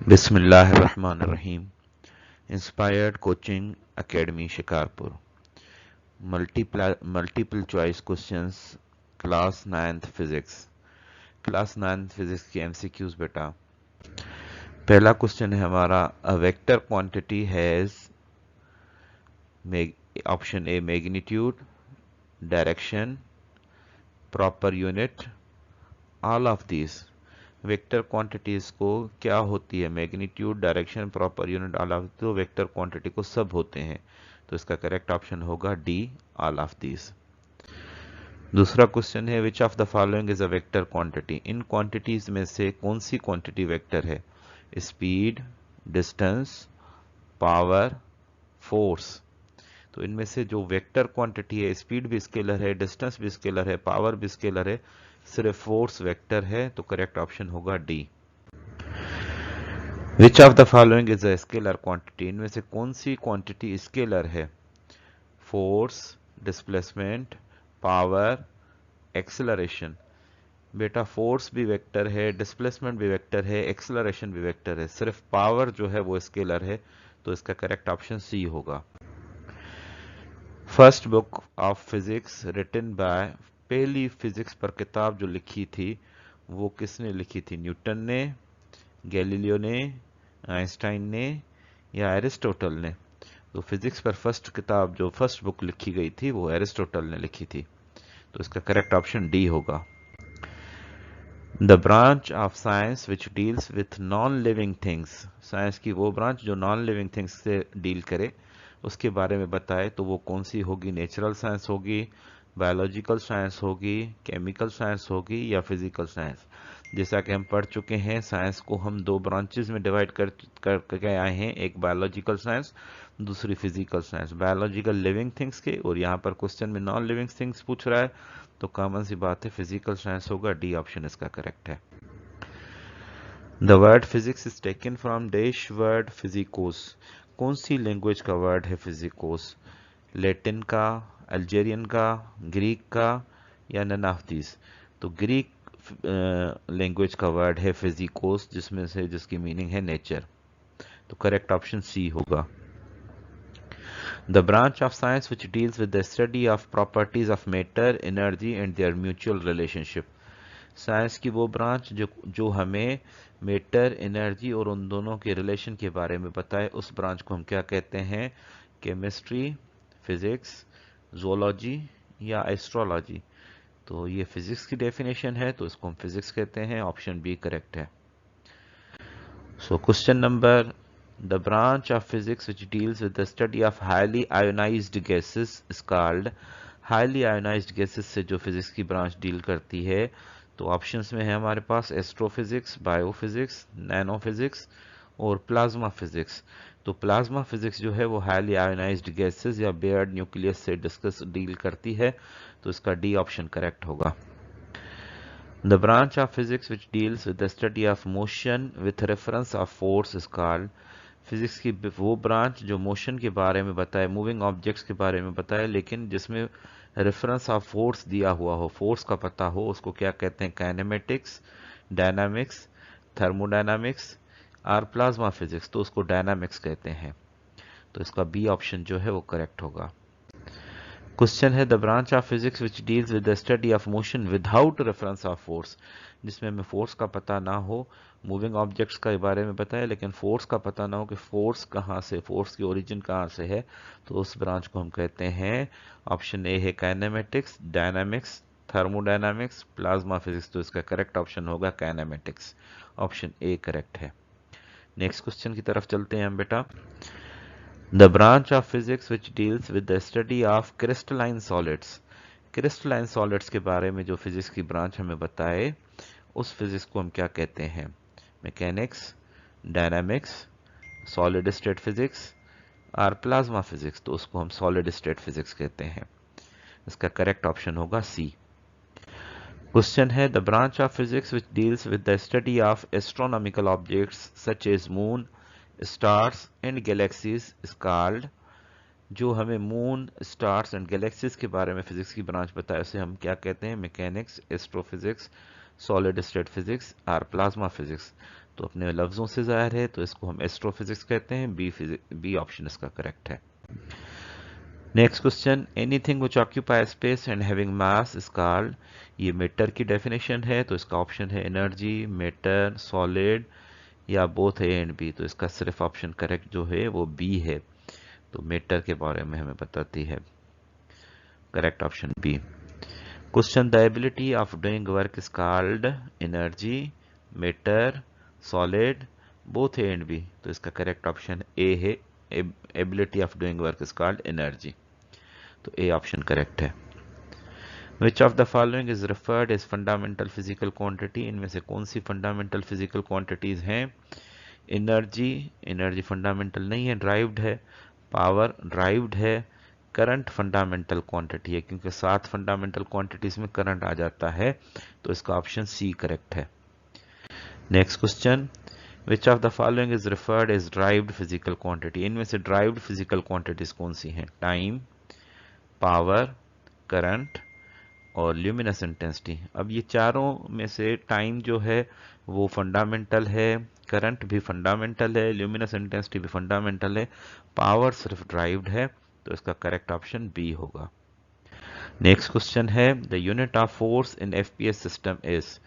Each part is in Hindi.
बिस्मिल्लाहिर्रहमानिर्रहीम। Inspired coaching academy Shikarpur. Multiple choice questions class 9th physics. Class 9th physics की एमसीक्यूज बेटा। पहला क्वेश्चन है हमारा, a vector quantity has option A magnitude, direction, proper unit, all of these. Vector quantities को क्या होती है? Magnitude, direction, proper unit, all of. तो वेक्टर क्वांटिटी को सब होते हैं, तो इसका करेक्ट ऑप्शन होगा डी, ऑल ऑफ दीज। दूसरा क्वेश्चन है, which of the following is a vector quantity. In quantities में से कौन सी क्वांटिटी वेक्टर है? Speed, distance, power, force. तो इनमें से जो वेक्टर क्वांटिटी है, स्पीड भी स्केलर है, डिस्टेंस भी स्केलर है, पावर भी स्केलर है, सिर्फ फोर्स वेक्टर है, तो करेक्ट ऑप्शन होगा D. Which of the following is a scalar quantity. इनमें से कौन सी क्वांटिटी स्केलर है? Force, displacement, power, acceleration. बेटा फोर्स भी वेक्टर है, डिस्प्लेसमेंट भी वेक्टर है, एक्सेलरेशन भी वेक्टर है, सिर्फ पावर जो है वो स्केलर है, तो इसका करेक्ट ऑप्शन सी होगा। First book of physics written by. पहली फिजिक्स पर किताब जो लिखी थी वो किसने लिखी थी? न्यूटन ने, गैलीलियो ने, आइंस्टाइन ने या एरिस्टोटल ने? तो फिजिक्स पर फर्स्ट किताब जो फर्स्ट बुक लिखी गई थी वो एरिस्टोटल ने लिखी थी, तो इसका करेक्ट ऑप्शन डी होगा। The branch of science which deals with non living things. Science की वो ब्रांच जो नॉन लिविंग थिंग्स से डील करे, उसके बारे में बताए, तो वो कौन सी होगी? नेचुरल साइंस होगी, बायोलॉजिकल साइंस होगी, केमिकल साइंस होगी या फिजिकल साइंस? जैसा कि हम पढ़ चुके हैं, साइंस को हम दो ब्रांचेस में डिवाइड करके आए हैं, एक बायोलॉजिकल साइंस, दूसरी physical science. Biological living things के, और यहाँ पर क्वेश्चन में नॉन लिविंग थिंग्स पूछ रहा है, तो कॉमन सी बात है फिजिकल साइंस होगा, डी ऑप्शन इसका करेक्ट है। The word physics is taken from dash word physikos. कौन सी लैंग्वेज का वर्ड है फिजिकोस? लैटिन का, अल्जेरियन का, ग्रीक का या नन ऑफ दीज? तो ग्रीक लैंग्वेज का वर्ड है फिजिकोस, जिसमें से जिसकी मीनिंग है नेचर, तो करेक्ट ऑप्शन सी होगा। The branch of science which deals with the study of properties of matter, energy and their mutual relationship. Science की वो ब्रांच जो हमें मेटर, एनर्जी और उन दोनों के रिलेशन के बारे में बताए, उस ब्रांच को हम क्या कहते हैं? केमिस्ट्री, फिजिक्स, जोलॉजी या एस्ट्रोलॉजी? तो ये फिजिक्स की डेफिनेशन है, तो इसको हम फिजिक्स कहते हैं, ऑप्शन बी करेक्ट है। So question number, the branch of physics which deals with the study of highly ionized gases is called। highly ionized gases से जो फिजिक्स की ब्रांच डील करती है, तो ऑप्शंस में है हमारे पास एस्ट्रोफिजिक्स, बायोफिजिक्स, नैनो फिजिक्स और प्लाज्मा फिजिक्स। तो प्लाज्मा फिजिक्स जो है वो हाईली आयोनाइज्ड गैसेस या बेयर्ड न्यूक्लियस से डिस्कस डील करती है, तो इसका डी ऑप्शन करेक्ट होगा। The branch of physics which deals with the study of motion with reference of force is called। Physics की वो ब्रांच जो मोशन के बारे में बताए, मूविंग ऑब्जेक्ट्स के बारे में बताए, लेकिन जिसमें रेफरेंस ऑफ फोर्स दिया हुआ हो, फोर्स का पता हो, उसको क्या कहते हैं? काइनेमेटिक्स, डायनामिक्स, थर्मोडायनामिक्स और प्लाज्मा फिजिक्स, तो उसको डायनामिक्स कहते हैं, तो इसका बी ऑप्शन जो है वो करेक्ट होगा। क्वेश्चन है, the branch of physics which deals with the study of motion without reference of force. जिसमें हमें फोर्स का पता ना हो, मूविंग ऑब्जेक्ट्स के बारे में बताए लेकिन फोर्स का पता ना हो कि फोर्स कहाँ से, फोर्स की ओरिजिन कहाँ से है, तो उस ब्रांच को हम कहते हैं, ऑप्शन ए है kinematics, dynamics, thermodynamics, plasma physics, तो इसका करेक्ट ऑप्शन होगा काइनेमेटिक्स, ऑप्शन ए करेक्ट है। नेक्स्ट क्वेश्चन की तरफ चलते हैं हम बेटा। The branch of physics which deals with the study of crystalline solids। Crystalline solids के बारे में जो फिजिक्स की ब्रांच हमें बताए, उस फिजिक्स को हम क्या कहते हैं? Mechanics, dynamics, solid state physics और प्लाज्मा फिजिक्स, तो उसको हम सॉलिड स्टेट फिजिक्स कहते हैं, इसका करेक्ट ऑप्शन होगा सी। क्वेश्चन है, the branch of physics which deals with the study of astronomical objects such as moon, stars and galaxies is called. जो हमें मून, स्टार्स एंड गैलेक्सीज के बारे में फिजिक्स की ब्रांच बताए, उसे हम क्या कहते हैं? Mechanics, astrophysics, solid state physics, or plasma physics. तो अपने लफ्जों से जाहिर है, तो इसको हम एस्ट्रोफिजिक्स कहते हैं। बी ऑप्शन इसका करेक्ट है। Next question, anything which occupy space and having mass is called. ये मैटर की डेफिनेशन है, तो इसका ऑप्शन है एनर्जी, मैटर, सॉलिड या बोथ ए एंड बी। तो इसका सिर्फ ऑप्शन करेक्ट जो है वो बी है। तो मैटर के बारे में हमें बताती है। Correct option B. Question, the ability of doing work is called energy, matter, solid, both A and B. तो इसका करेक्ट ऑप्शन ए है, ability of doing work is called energy. तो ए ऑप्शन करेक्ट है। Which of the following is referred as fundamental physical quantity. इनमें से कौन सी फंडामेंटल फिजिकल क्वांटिटीज हैं। एनर्जी, एनर्जी फंडामेंटल नहीं है, ड्राइव्ड है। पावर ड्राइव्ड है। करंट फंडामेंटल क्वांटिटी है, क्योंकि 7 फंडामेंटल क्वांटिटीज में करंट आ जाता है। तो इसका ऑप्शन सी करेक्ट है। Next question, which of the following is referred as derived physical quantity. इनमें से ड्राइव्ड फिजिकल क्वांटिटीज कौन सी हैं। टाइम, पावर, करंट और ल्यूमिनस इंटेंसिटी। अब ये चारों में से टाइम जो है वो फंडामेंटल है, करंट भी फंडामेंटल है, ल्यूमिनस इंटेंसिटी भी फंडामेंटल है, पावर सिर्फ ड्राइव्ड है। तो इसका करेक्ट ऑप्शन बी होगा। नेक्स्ट क्वेश्चन है, the unit of force in FPS system is.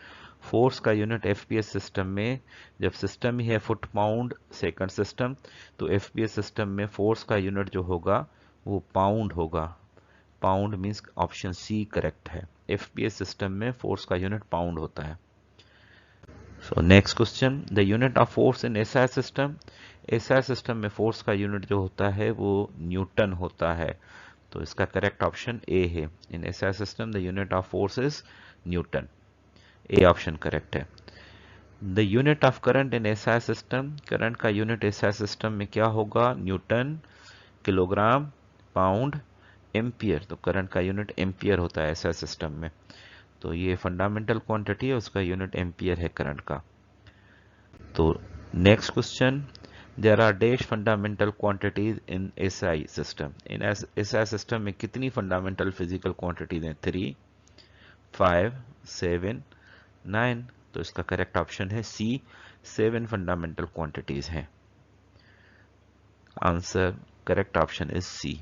Force का यूनिट एफपीएस सिस्टम में, जब सिस्टम ही है फुट पाउंड सेकंड सिस्टम, तो एफपीएस सिस्टम में फोर्स का यूनिट जो होगा वो पाउंड होगा। Pound means option C correct है। एफपीएस सिस्टम में फोर्स का यूनिट पाउंड होता है। So next question, the unit of force in SI system. SI system में फोर्स का यूनिट जो होता है वो न्यूटन होता है। तो इसका करेक्ट ऑप्शन ए है। In SI system the unit of force is newton. A option correct है। The unit of current in SI system. Current का यूनिट एसआई सिस्टम में क्या होगा। Newton, kilogram, pound, ampere. तो करंट का यूनिट एम्पियर होता है ऐसा सिस्टम में। तो ये फंडामेंटल क्वांटिटी है, उसका यूनिट एम्पियर है करंट का। तो next question, there are dash fundamental quantities in SI system. In SI system में कितनी फंडामेंटल फिजिकल क्वांटिटीज हैं। 3, 5, 7, 9। तो इसका करेक्ट ऑप्शन है सी, 7 फंडामेंटल क्वांटिटीज हैं। Answer correct option is C.